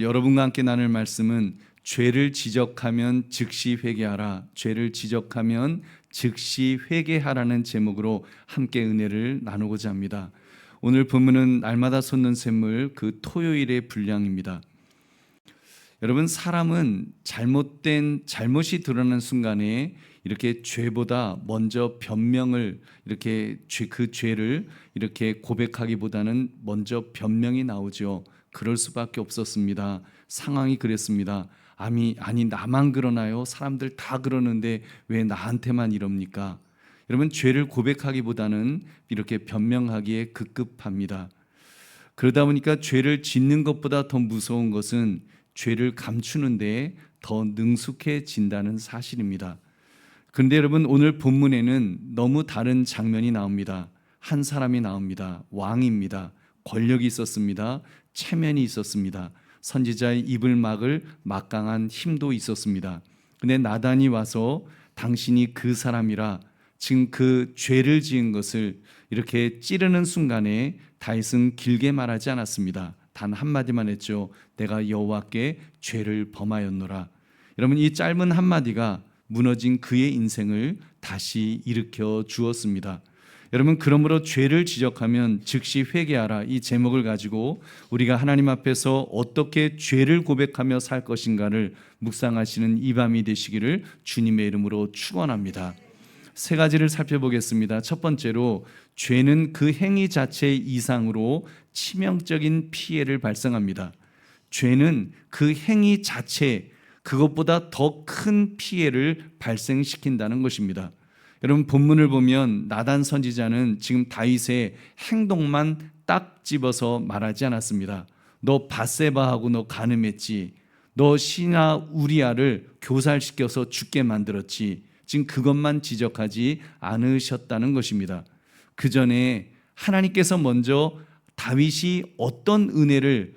여러분과 함께 나눌 말씀은 죄를 지적하면 즉시 회개하라, 죄를 지적하면 즉시 회개하라는 제목으로 함께 은혜를 나누고자 합니다. 오늘 본문은 날마다 솟는 샘물 그 토요일의 분량입니다. 여러분, 사람은 잘못이 드러나는 순간에 이렇게 죄보다 먼저 변명을 그 죄를 이렇게 고백하기보다는 먼저 변명이 나오죠. 그럴 수밖에 없었습니다. 상황이 그랬습니다. 아니 나만 그러나요? 사람들 다 그러는데 왜 나한테만 이럽니까? 여러분, 죄를 고백하기보다는 이렇게 변명하기에 급급합니다. 그러다 보니까 죄를 짓는 것보다 더 무서운 것은 죄를 감추는데 더 능숙해진다는 사실입니다. 그런데 여러분, 오늘 본문에는 너무 다른 장면이 나옵니다. 한 사람이 나옵니다. 왕입니다. 권력이 있었습니다. 체면이 있었습니다. 선지자의 입을 막을 막강한 힘도 있었습니다. 근데 나단이 와서 당신이 그 사람이라, 지금 그 죄를 지은 것을 이렇게 찌르는 순간에 다윗은 길게 말하지 않았습니다. 단 한마디만 했죠. 내가 여호와께 죄를 범하였노라. 여러분, 이 짧은 한마디가 무너진 그의 인생을 다시 일으켜 주었습니다. 여러분, 그러므로 죄를 지적하면 즉시 회개하라, 이 제목을 가지고 우리가 하나님 앞에서 어떻게 죄를 고백하며 살 것인가를 묵상하시는 이 밤이 되시기를 주님의 이름으로 축원합니다. 세 가지를 살펴보겠습니다. 첫 번째로, 죄는 그 행위 자체 이상으로 치명적인 피해를 발생합니다. 죄는 그 행위 자체, 그것보다 더 큰 피해를 발생시킨다는 것입니다. 여러분, 본문을 보면 나단 선지자는 지금 다윗의 행동만 딱 집어서 말하지 않았습니다. 너 밧세바하고 너 간음했지, 너 시나 우리아를 교살시켜서 죽게 만들었지, 지금 그것만 지적하지 않으셨다는 것입니다. 그 전에 하나님께서 먼저 다윗이 어떤 은혜를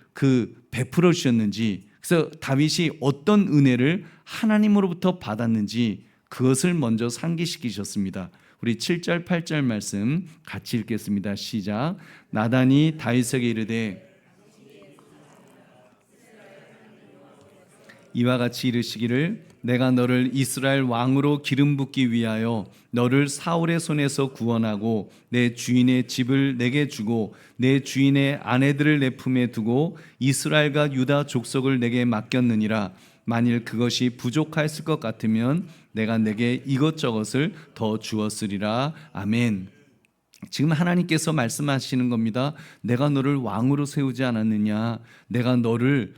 베풀어 주셨는지, 그래서 다윗이 어떤 은혜를 하나님으로부터 받았는지 그것을 먼저 상기시키셨습니다. 우리 7절 8절 말씀 같이 읽겠습니다. 시작. 나단이 다윗에게 이르되 이와 같이 이르시기를 내가 너를 이스라엘 왕으로 기름 붓기 위하여 너를 사울의 손에서 구원하고 내 주인의 집을 내게 주고 내 주인의 아내들을 내 품에 두고 이스라엘과 유다 족속을 내게 맡겼느니라. 만일 그것이 부족하였을 것 같으면 내가 내게 이것저것을 더 주었으리라. 아멘. 지금 하나님께서 말씀하시는 겁니다. 내가 너를 왕으로 세우지 않았느냐? 내가 너를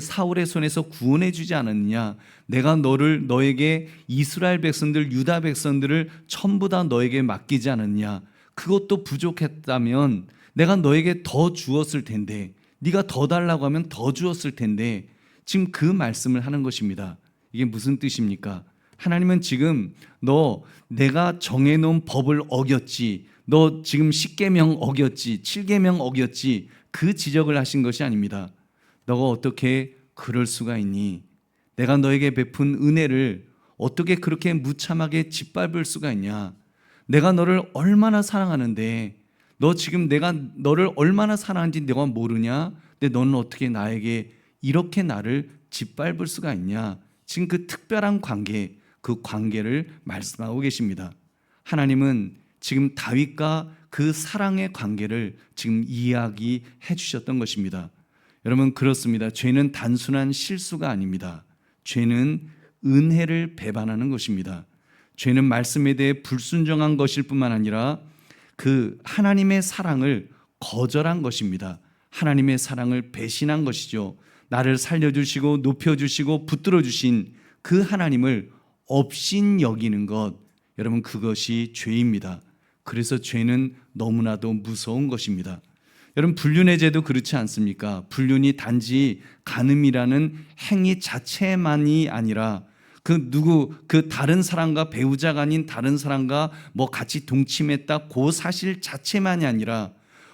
사울의 손에서 구원해 주지 않았느냐? 내가 너에게 이스라엘 백성들, 유다 백성들을 전부 다 너에게 맡기지 않았느냐? 그것도 부족했다면 내가 너에게 더 주었을 텐데, 네가 더 달라고 하면 더 주었을 텐데, 지금 그 말씀을 하는 것입니다. 이게 무슨 뜻입니까? 하나님은 지금 내가 정해놓은 법을 어겼지, 너 지금 10계명 어겼지, 7계명 어겼지, 그 지적을 하신 것이 아닙니다. 너가 어떻게 그럴 수가 있니? 내가 너에게 베푼 은혜를 어떻게 그렇게 무참하게 짓밟을 수가 있냐? 내가 너를 얼마나 사랑하는데, 너 지금 내가 너를 얼마나 사랑하는지 내가 모르냐? 근데 너는 어떻게 나에게 이렇게 나를 짓밟을 수가 있냐? 지금 그 특별한 관계, 그 관계를 말씀하고 계십니다. 하나님은 지금 다윗과 그 사랑의 관계를 지금 이야기해 주셨던 것입니다. 여러분, 그렇습니다. 죄는 단순한 실수가 아닙니다. 죄는 은혜를 배반하는 것입니다. 죄는 말씀에 대해 불순종한 것일 뿐만 아니라 그 하나님의 사랑을 거절한 것입니다. 하나님의 사랑을 배신한 것이죠. 나를 살려주시고 높여주시고 붙들어주신 그 하나님을 업신 여기는 것, 여러분, 그것이 죄입니다. 그래서 죄는 너무나도 무서운 것입니다. 여러분, 불륜의 죄도 그렇지 않습니까? 불륜이 단지 간음이라는 행위 자체만이 아니라 그 다른 사람과 배우자가 아닌 다른 사람과 같이 동침했다, 그 사실 자체만이 아니라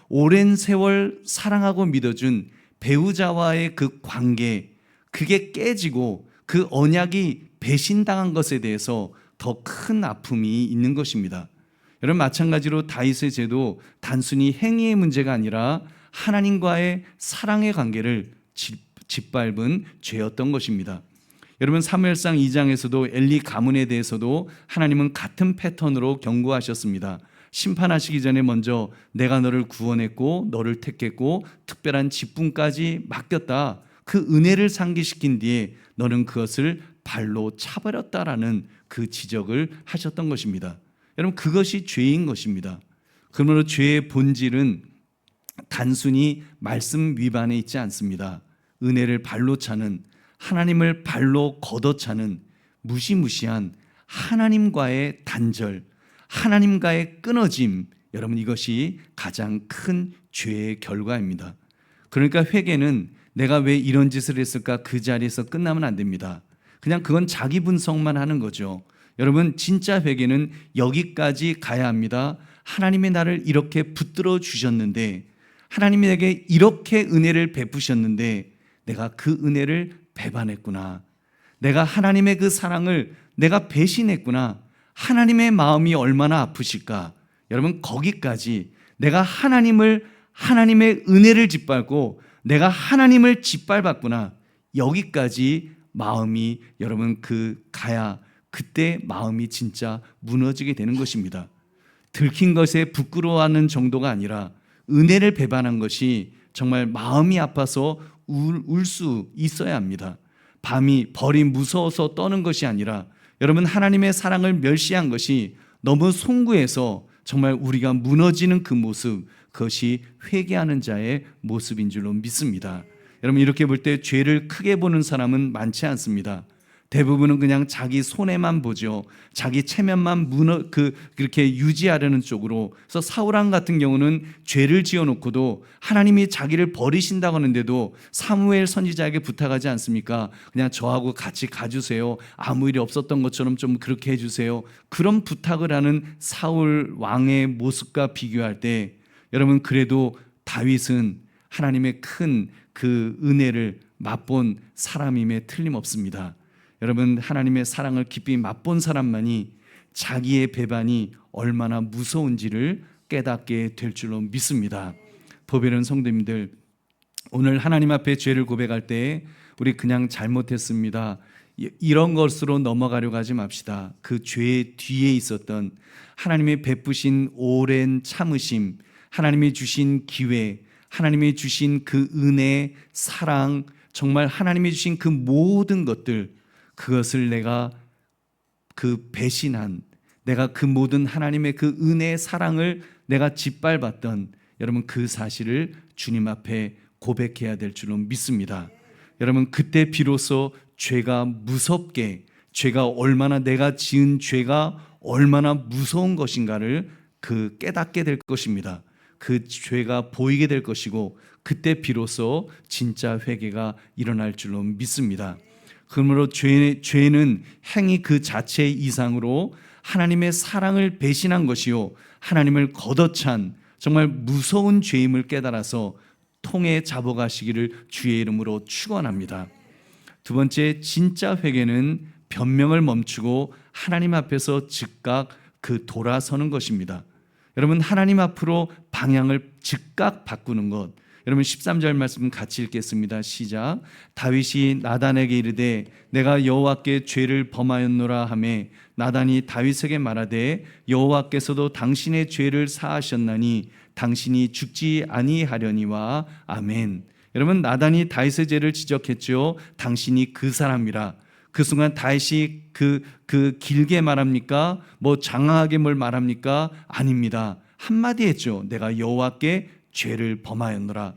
오랜 세월 사랑하고 믿어준 배우자와의 그 관계, 그게 깨지고 그 언약이 배신당한 것에 대해서 더 큰 아픔이 있는 것입니다. 여러분, 마찬가지로 다윗의 죄도 단순히 행위의 문제가 아니라 하나님과의 사랑의 관계를 짓밟은 죄였던 것입니다. 여러분 사무엘상 2장에서도 엘리 가문에 대해서도 하나님은 같은 패턴으로 경고하셨습니다. 심판하시기 전에 먼저 내가 너를 구원했고 너를 택했고 특별한 직분까지 맡겼다. 그 은혜를 상기시킨 뒤에 너는 그것을 발로 차버렸다라는 그 지적을 하셨던 것입니다. 여러분 그것이 죄인 것입니다. 그러므로 죄의 본질은 단순히 말씀 위반에 있지 않습니다. 은혜를 발로 차는, 하나님을 발로 걷어차는 무시무시한 하나님과의 단절, 하나님과의 끊어짐, 여러분 이것이 가장 큰 죄의 결과입니다. 그러니까 회개는 내가 왜 이런 짓을 했을까 그 자리에서 끝나면 안 됩니다. 그냥 그건 자기 분석만 하는 거죠. 여러분 진짜 회개는 여기까지 가야 합니다. 하나님이 나를 이렇게 붙들어 주셨는데, 하나님이 내게 이렇게 은혜를 베푸셨는데 내가 그 은혜를 배반했구나. 내가 하나님의 그 사랑을 내가 배신했구나. 하나님의 마음이 얼마나 아프실까. 여러분 거기까지 내가 하나님의 은혜를 짓밟고 내가 하나님을 짓밟았구나. 여기까지 마음이 여러분 가야 그때 마음이 진짜 무너지게 되는 것입니다. 들킨 것에 부끄러워하는 정도가 아니라 은혜를 배반한 것이 정말 마음이 아파서 울 수 있어야 합니다. 밤이 벌이 무서워서 떠는 것이 아니라 여러분 하나님의 사랑을 멸시한 것이 너무 송구해서 정말 우리가 무너지는 그 모습, 그것이 회개하는 자의 모습인 줄로 믿습니다. 여러분 이렇게 볼 때 죄를 크게 보는 사람은 많지 않습니다. 대부분은 그냥 자기 손해만 보죠. 자기 체면만 그렇게 유지하려는 쪽으로. 그래서 사울왕 같은 경우는 죄를 지어놓고도 하나님이 자기를 버리신다고 하는데도 사무엘 선지자에게 부탁하지 않습니까? 그냥 저하고 같이 가주세요. 아무 일이 없었던 것처럼 좀 그렇게 해주세요. 그런 부탁을 하는 사울 왕의 모습과 비교할 때 여러분 그래도 다윗은 하나님의 큰 그 은혜를 맛본 사람임에 틀림없습니다. 여러분 하나님의 사랑을 깊이 맛본 사람만이 자기의 배반이 얼마나 무서운지를 깨닫게 될 줄로 믿습니다. 보배로운 성도님들, 오늘 하나님 앞에 죄를 고백할 때 우리 그냥 잘못했습니다, 이런 것으로 넘어가려고 하지 맙시다. 그 죄의 뒤에 있었던 하나님의 베푸신 오랜 참으심, 하나님이 주신 기회, 하나님이 주신 그 은혜, 사랑, 정말 하나님이 주신 그 모든 것들, 그것을 내가 배신한, 내가 그 모든 하나님의 그 은혜의 사랑을 내가 짓밟았던 여러분 그 사실을 주님 앞에 고백해야 될 줄로 믿습니다. 여러분 그때 비로소 죄가 무섭게, 죄가 얼마나, 내가 지은 죄가 얼마나 무서운 것인가를 깨닫게 될 것입니다. 그 죄가 보이게 될 것이고 그때 비로소 진짜 회개가 일어날 줄로 믿습니다. 그러므로 죄는 행위 그 자체 이상으로 하나님의 사랑을 배신한 것이요 하나님을 걷어찬 정말 무서운 죄임을 깨달아서 통에 잡아가시기를 주의 이름으로 축원합니다. 두 번째, 진짜 회개는 변명을 멈추고 하나님 앞에서 즉각 돌아서는 것입니다. 여러분 하나님 앞으로 방향을 즉각 바꾸는 것. 여러분 13절 말씀 같이 읽겠습니다. 시작. 다윗이 나단에게 이르되 내가 여호와께 죄를 범하였노라 하매 나단이 다윗에게 말하되 여호와께서도 당신의 죄를 사하셨나니 당신이 죽지 아니하려니와. 아멘. 여러분 나단이 다윗의 죄를 지적했죠. 당신이 그 사람이라. 그 순간 다윗이 길게 말합니까? 장황하게 뭘 말합니까? 아닙니다. 한마디 했죠. 내가 여호와께 죄를 범하였노라.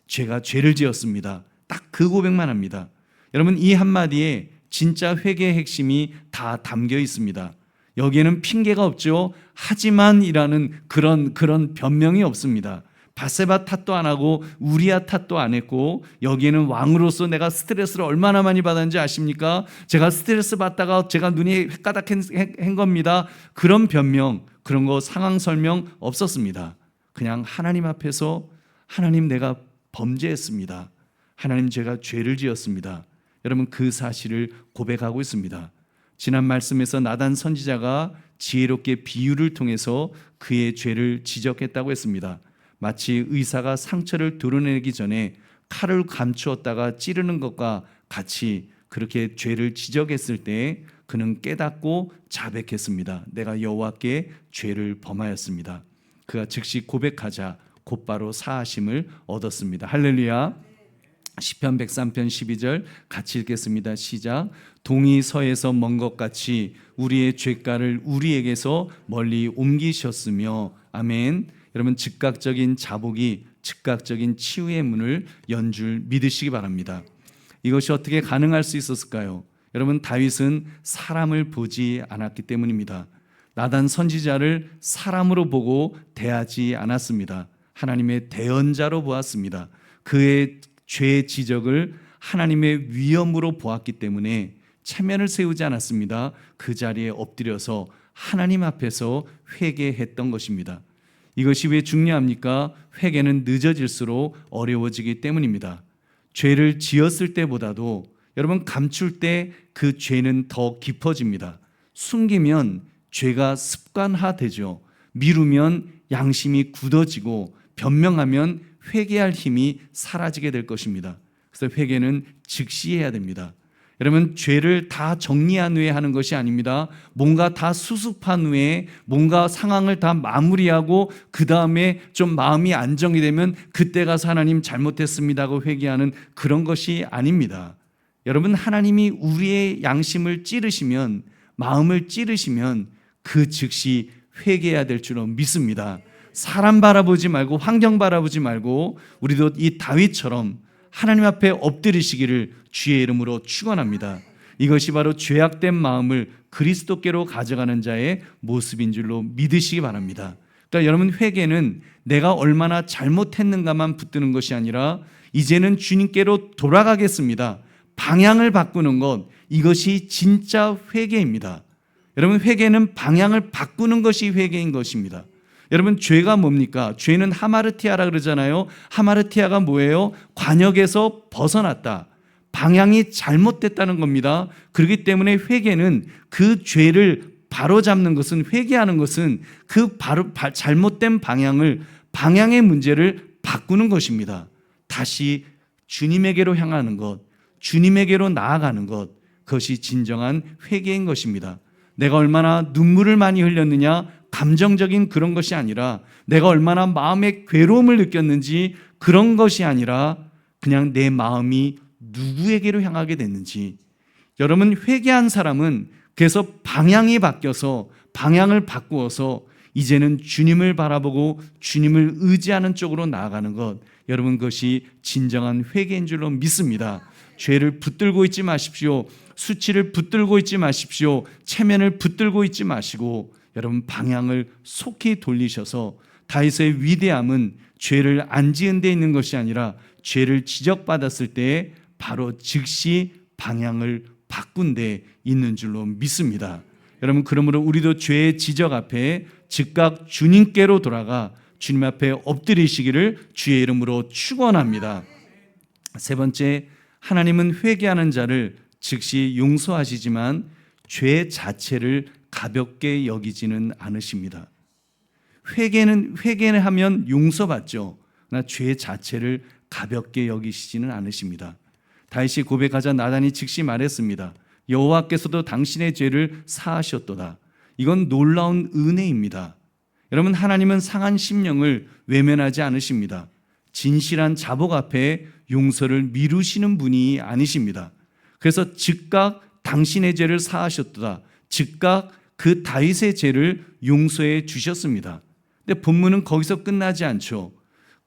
제가 죄를 지었습니다. 딱 그 고백만 합니다. 여러분 이 한마디에 진짜 회개의 핵심이 다 담겨 있습니다. 여기에는 핑계가 없죠. 하지만이라는 그런 변명이 없습니다. 바세바 탓도 안 하고 우리아 탓도 안 했고, 여기에는 왕으로서 내가 스트레스를 얼마나 많이 받았는지 아십니까? 제가 스트레스 받다가 제가 눈이 헷가닥한 겁니다. 그런 변명, 그런 거 상황 설명 없었습니다. 그냥 하나님 앞에서 하나님 내가 범죄했습니다. 하나님 제가 죄를 지었습니다. 여러분 그 사실을 고백하고 있습니다. 지난 말씀에서 나단 선지자가 지혜롭게 비유를 통해서 그의 죄를 지적했다고 했습니다. 마치 의사가 상처를 드러내기 전에 칼을 감추었다가 찌르는 것과 같이 그렇게 죄를 지적했을 때 그는 깨닫고 자백했습니다. 내가 여호와께 죄를 범하였습니다. 그가 즉시 고백하자 곧바로 사하심을 얻었습니다. 할렐루야. 시편 103편 12절 같이 읽겠습니다. 시작. 동이 서에서 먼 것 같이 우리의 죄가를 우리에게서 멀리 옮기셨으며. 아멘. 여러분, 즉각적인 자복이 즉각적인 치유의 문을 연 줄 믿으시기 바랍니다. 이것이 어떻게 가능할 수 있었을까요? 여러분, 다윗은 사람을 보지 않았기 때문입니다. 나단 선지자를 사람으로 보고 대하지 않았습니다. 하나님의 대언자로 보았습니다. 그의 죄 지적을 하나님의 위엄으로 보았기 때문에 체면을 세우지 않았습니다. 그 자리에 엎드려서 하나님 앞에서 회개했던 것입니다. 이것이 왜 중요합니까? 회개는 늦어질수록 어려워지기 때문입니다. 죄를 지었을 때보다도 여러분, 감출 때 그 죄는 더 깊어집니다. 숨기면 죄가 습관화되죠. 미루면 양심이 굳어지고 변명하면 회개할 힘이 사라지게 될 것입니다. 그래서 회개는 즉시 해야 됩니다. 여러분, 죄를 다 정리한 후에 하는 것이 아닙니다. 뭔가 다 수습한 후에 뭔가 상황을 다 마무리하고 그 다음에 좀 마음이 안정이 되면 그때 가서 하나님 잘못했습니다 하고 회개하는 그런 것이 아닙니다. 여러분, 하나님이 우리의 양심을 찌르시면, 마음을 찌르시면 그 즉시 회개해야 될 줄로 믿습니다. 사람 바라보지 말고 환경 바라보지 말고 우리도 이 다윗처럼 하나님 앞에 엎드리시기를 주의 이름으로 축원합니다. 이것이 바로 죄악된 마음을 그리스도께로 가져가는 자의 모습인 줄로 믿으시기 바랍니다. 그러니까 여러분, 회개는 내가 얼마나 잘못했는가만 붙드는 것이 아니라 이제는 주님께로 돌아가겠습니다. 방향을 바꾸는 것, 이것이 진짜 회개입니다. 여러분, 회개는 방향을 바꾸는 것이 회개인 것입니다. 여러분, 죄가 뭡니까? 죄는 하마르티아라 그러잖아요. 하마르티아가 뭐예요? 관역에서 벗어났다. 방향이 잘못됐다는 겁니다. 그렇기 때문에 회개는 그 죄를 바로잡는 것은, 회개하는 것은 그 잘못된 방향의 문제를 바꾸는 것입니다. 다시 주님에게로 향하는 것, 주님에게로 나아가는 것, 그것이 진정한 회개인 것입니다. 내가 얼마나 눈물을 많이 흘렸느냐, 감정적인 그런 것이 아니라 내가 얼마나 마음의 괴로움을 느꼈는지 그런 것이 아니라 그냥 내 마음이 누구에게로 향하게 됐는지. 여러분, 회개한 사람은 그래서 방향이 바뀌어서 방향을 바꾸어서 이제는 주님을 바라보고 주님을 의지하는 쪽으로 나아가는 것, 여러분, 그것이 진정한 회개인 줄로 믿습니다. 죄를 붙들고 있지 마십시오. 수치를 붙들고 있지 마십시오. 체면을 붙들고 있지 마시고 여러분, 방향을 속히 돌리셔서 다윗의 위대함은 죄를 안 지은 데 있는 것이 아니라 죄를 지적받았을 때 바로 즉시 방향을 바꾼 데 있는 줄로 믿습니다. 여러분, 그러므로 우리도 죄의 지적 앞에 즉각 주님께로 돌아가 주님 앞에 엎드리시기를 주의 이름으로 축원합니다. 세 번째, 하나님은 회개하는 자를 즉시 용서하시지만 죄 자체를 가볍게 여기지는 않으십니다. 회개는 하면 용서받죠. 그러나 죄 자체를 가볍게 여기시지는 않으십니다. 다윗이 고백하자 나단이 즉시 말했습니다. 여호와께서도 당신의 죄를 사하셨도다. 이건 놀라운 은혜입니다. 여러분, 하나님은 상한 심령을 외면하지 않으십니다. 진실한 자복 앞에 용서를 미루시는 분이 아니십니다. 그래서 즉각 당신의 죄를 사하셨도다. 즉각 그 다윗의 죄를 용서해 주셨습니다. 근데 본문은 거기서 끝나지 않죠.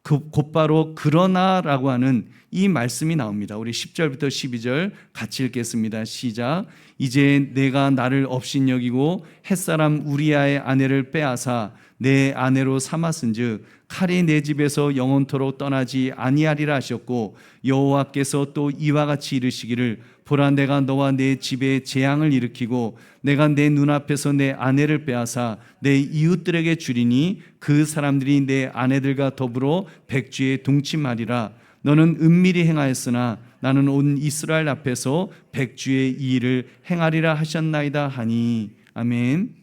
곧바로 그러나라고 하는 이 말씀이 나옵니다. 우리 10절부터 12절 같이 읽겠습니다. 시작. 이제 내가 나를 업신여기고 햇사람 우리아의 아내를 빼앗아 내 아내로 삼았은즉 칼이 내 집에서 영원토록 떠나지 아니하리라 하셨고 여호와께서 또 이와 같이 이르시기를 보라, 내가 너와 내 집에 재앙을 일으키고 내가 내 눈앞에서 내 아내를 빼앗아 내 이웃들에게 주리니 그 사람들이 내 아내들과 더불어 백주에 동침하리라. 너는 은밀히 행하였으나 나는 온 이스라엘 앞에서 백주의 이 일을 행하리라 하셨나이다 하니. 아멘.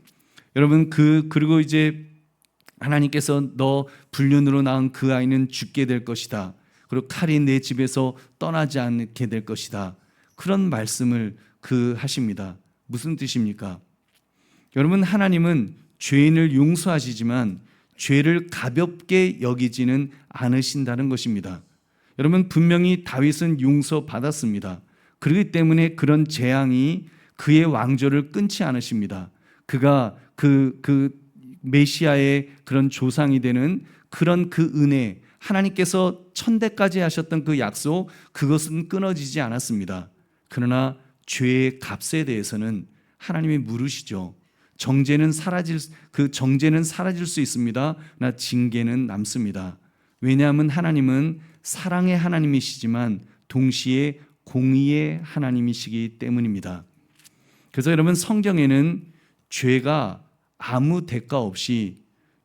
여러분, 그리고 이제 하나님께서 너 불륜으로 낳은 그 아이는 죽게 될 것이다. 그리고 칼이 내 집에서 떠나지 않게 될 것이다. 그런 말씀을 하십니다. 무슨 뜻입니까? 여러분, 하나님은 죄인을 용서하시지만 죄를 가볍게 여기지는 않으신다는 것입니다. 여러분, 분명히 다윗은 용서받았습니다. 그렇기 때문에 그런 재앙이 그의 왕조를 끊지 않으십니다. 그가 그 메시아의 그런 조상이 되는 그런 그 은혜, 하나님께서 천대까지 하셨던 그 약속, 그것은 끊어지지 않았습니다. 그러나 죄의 값에 대해서는 하나님이 물으시죠. 정죄는 사라질 수 있습니다. 나 징계는 남습니다. 왜냐하면 하나님은 사랑의 하나님이시지만 동시에 공의의 하나님이시기 때문입니다. 그래서 여러분, 성경에는 죄가 아무 대가 없이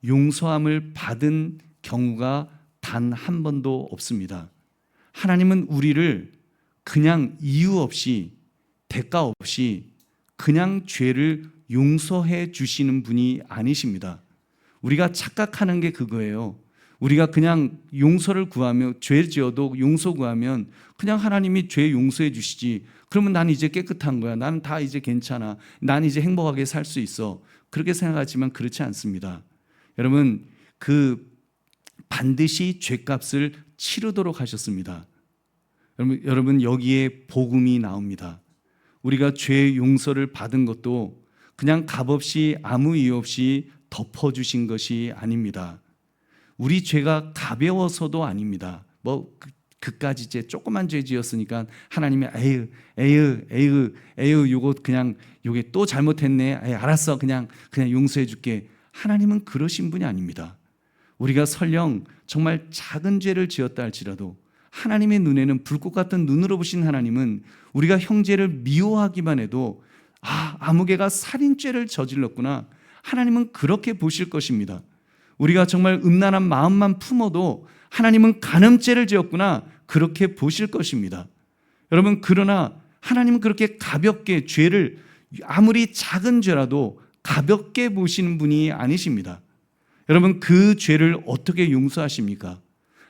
용서함을 받은 경우가 단 한 번도 없습니다. 하나님은 우리를 그냥 이유 없이, 대가 없이 그냥 죄를 용서해 주시는 분이 아니십니다. 우리가 착각하는 게 그거예요. 우리가 그냥 용서를 구하며, 죄 지어도 용서 구하면 그냥 하나님이 죄 용서해 주시지, 그러면 난 이제 깨끗한 거야, 나는 다 이제 괜찮아, 난 이제 행복하게 살 수 있어, 그렇게 생각하지만 그렇지 않습니다. 여러분, 반드시 죄값을 치르도록 하셨습니다. 여러분, 여기에 복음이 나옵니다. 우리가 죄 용서를 받은 것도 그냥 값없이 아무 이유 없이 덮어주신 것이 아닙니다. 우리 죄가 가벼워서도 아닙니다. 그까지 이제 조그만 죄 지었으니까 하나님이 에휴 요게 또 잘못했네, 알았어, 그냥 용서해 줄게. 하나님은 그러신 분이 아닙니다. 우리가 설령 정말 작은 죄를 지었다 할지라도 하나님의 눈에는 불꽃 같은 눈으로 보신 하나님은 우리가 형제를 미워하기만 해도 아무개가 살인죄를 저질렀구나, 하나님은 그렇게 보실 것입니다. 우리가 정말 음란한 마음만 품어도 하나님은 간음죄를 지었구나, 그렇게 보실 것입니다. 여러분, 그러나 하나님은 그렇게 가볍게 죄를, 아무리 작은 죄라도 가볍게 보시는 분이 아니십니다. 여러분, 그 죄를 어떻게 용서하십니까?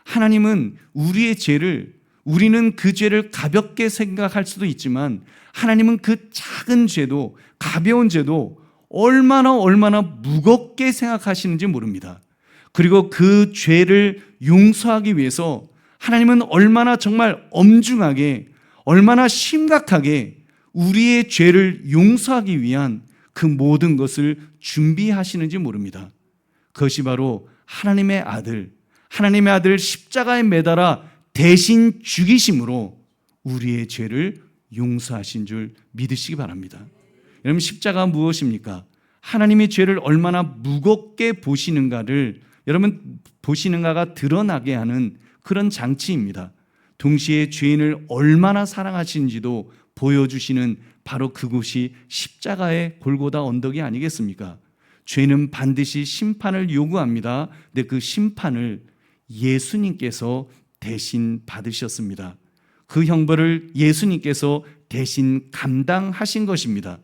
하나님은 우리는 그 죄를 가볍게 생각할 수도 있지만 하나님은 그 작은 죄도, 가벼운 죄도 얼마나 무겁게 생각하시는지 모릅니다. 그리고 그 죄를 용서하기 위해서 하나님은 얼마나 정말 엄중하게, 얼마나 심각하게 우리의 죄를 용서하기 위한 그 모든 것을 준비하시는지 모릅니다. 그것이 바로 하나님의 아들 십자가에 매달아 대신 죽이심으로 우리의 죄를 용서하신 줄 믿으시기 바랍니다. 여러분, 십자가가 무엇입니까? 하나님이 죄를 얼마나 무겁게 보시는가를, 여러분, 보시는가가 드러나게 하는 그런 장치입니다. 동시에 죄인을 얼마나 사랑하시는지도 보여주시는 바로 그곳이 십자가의 골고다 언덕이 아니겠습니까? 죄는 반드시 심판을 요구합니다. 근데 그 심판을 예수님께서 대신 받으셨습니다. 그 형벌을 예수님께서 대신 감당하신 것입니다.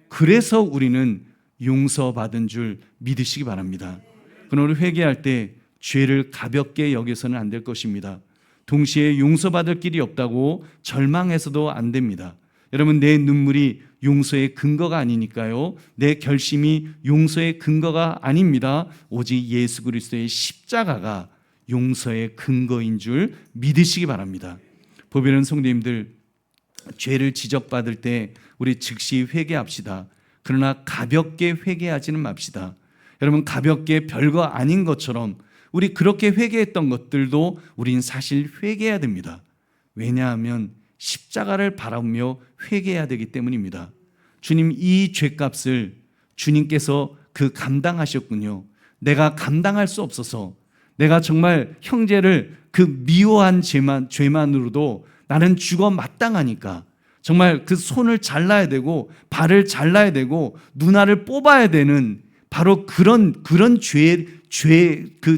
그래서 우리는 용서받은 줄 믿으시기 바랍니다. 그러나 회개할 때 죄를 가볍게 여겨서는 안 될 것입니다. 동시에 용서받을 길이 없다고 절망해서도 안 됩니다. 여러분, 내 눈물이 용서의 근거가 아니니까요. 내 결심이 용서의 근거가 아닙니다. 오직 예수 그리스도의 십자가가 용서의 근거인 줄 믿으시기 바랍니다. 보배는 성도님들, 죄를 지적받을 때 우리 즉시 회개합시다. 그러나 가볍게 회개하지는 맙시다. 여러분, 가볍게 별거 아닌 것처럼 우리 그렇게 회개했던 것들도 우린 사실 회개해야 됩니다. 왜냐하면 십자가를 바라보며 회개해야 되기 때문입니다. 주님, 이 죄값을 주님께서 감당하셨군요. 내가 감당할 수 없어서, 내가 정말 형제를 미워한 죄만으로도 나는 죽어 마땅하니까 정말 손을 잘라야 되고 발을 잘라야 되고 누나를 뽑아야 되는 바로 그런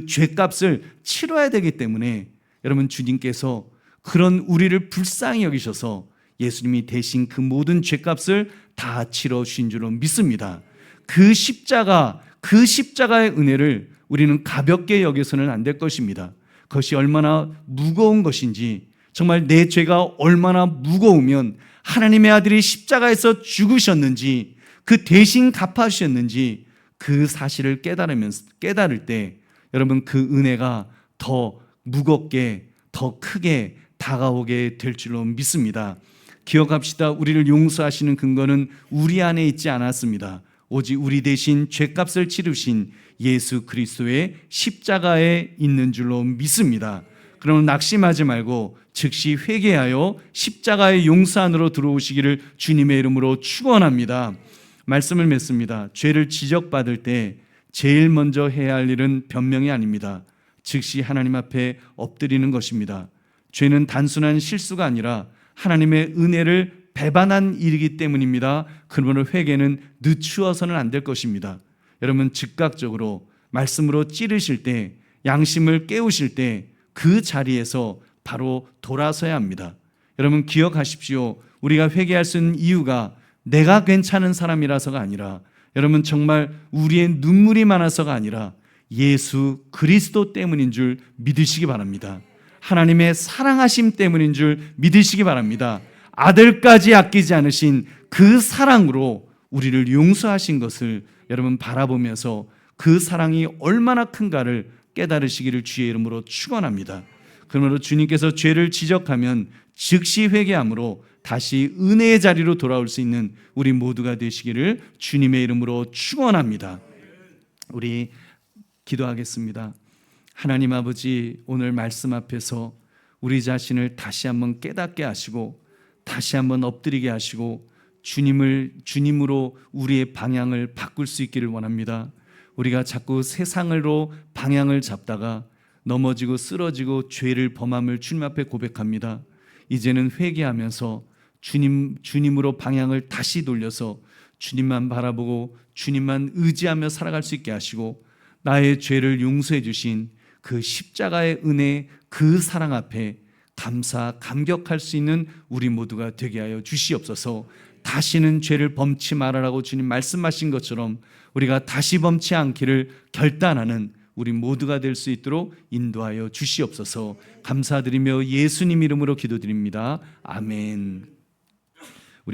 죄값을 치러야 되기 때문에 여러분, 주님께서 그런 우리를 불쌍히 여기셔서 예수님이 대신 그 모든 죄값을 다 치러 주신 줄로 믿습니다. 그 십자가의 은혜를 우리는 가볍게 여겨서는 안 될 것입니다. 그것이 얼마나 무거운 것인지, 정말 내 죄가 얼마나 무거우면 하나님의 아들이 십자가에서 죽으셨는지, 그 대신 갚아주셨는지 그 사실을 깨달을 때 여러분 그 은혜가 더 무겁게, 더 크게 다가오게 될 줄로 믿습니다. 기억합시다. 우리를 용서하시는 근거는 우리 안에 있지 않았습니다. 오직 우리 대신 죄값을 치르신 예수 그리스도의 십자가에 있는 줄로 믿습니다. 그러면 낙심하지 말고 즉시 회개하여 십자가의 용서 안으로 들어오시기를 주님의 이름으로 축원합니다. 말씀을 맺습니다. 죄를 지적받을 때 제일 먼저 해야 할 일은 변명이 아닙니다. 즉시 하나님 앞에 엎드리는 것입니다. 죄는 단순한 실수가 아니라 하나님의 은혜를 배반한 일이기 때문입니다. 그러므로 회개는 늦추어서는 안 될 것입니다. 여러분 즉각적으로 말씀으로 찌르실 때, 양심을 깨우실 때 그 자리에서 바로 돌아서야 합니다. 여러분 기억하십시오. 우리가 회개할 수 있는 이유가 내가 괜찮은 사람이라서가 아니라, 여러분 정말 우리의 눈물이 많아서가 아니라 예수 그리스도 때문인 줄 믿으시기 바랍니다. 하나님의 사랑하심 때문인 줄 믿으시기 바랍니다. 아들까지 아끼지 않으신 그 사랑으로 우리를 용서하신 것을 여러분 바라보면서 그 사랑이 얼마나 큰가를 깨달으시기를 주의 이름으로 축원합니다. 그러므로 주님께서 죄를 지적하면 즉시 회개함으로 다시 은혜의 자리로 돌아올 수 있는 우리 모두가 되시기를 주님의 이름으로 축원합니다. 우리 기도하겠습니다. 하나님 아버지, 오늘 말씀 앞에서 우리 자신을 다시 한번 깨닫게 하시고 다시 한번 엎드리게 하시고 주님으로 우리의 방향을 바꿀 수 있기를 원합니다. 우리가 자꾸 세상으로 방향을 잡다가 넘어지고 쓰러지고 죄를 범함을 주님 앞에 고백합니다. 이제는 회개하면서 주님으로 방향을 다시 돌려서 주님만 바라보고 주님만 의지하며 살아갈 수 있게 하시고, 나의 죄를 용서해 주신 그 십자가의 은혜, 그 사랑 앞에 감격할 수 있는 우리 모두가 되게 하여 주시옵소서. 다시는 죄를 범치 말아라고 주님 말씀하신 것처럼 우리가 다시 범치 않기를 결단하는 우리 모두가 될 수 있도록 인도하여 주시옵소서. 감사드리며 예수님 이름으로 기도드립니다. 아멘.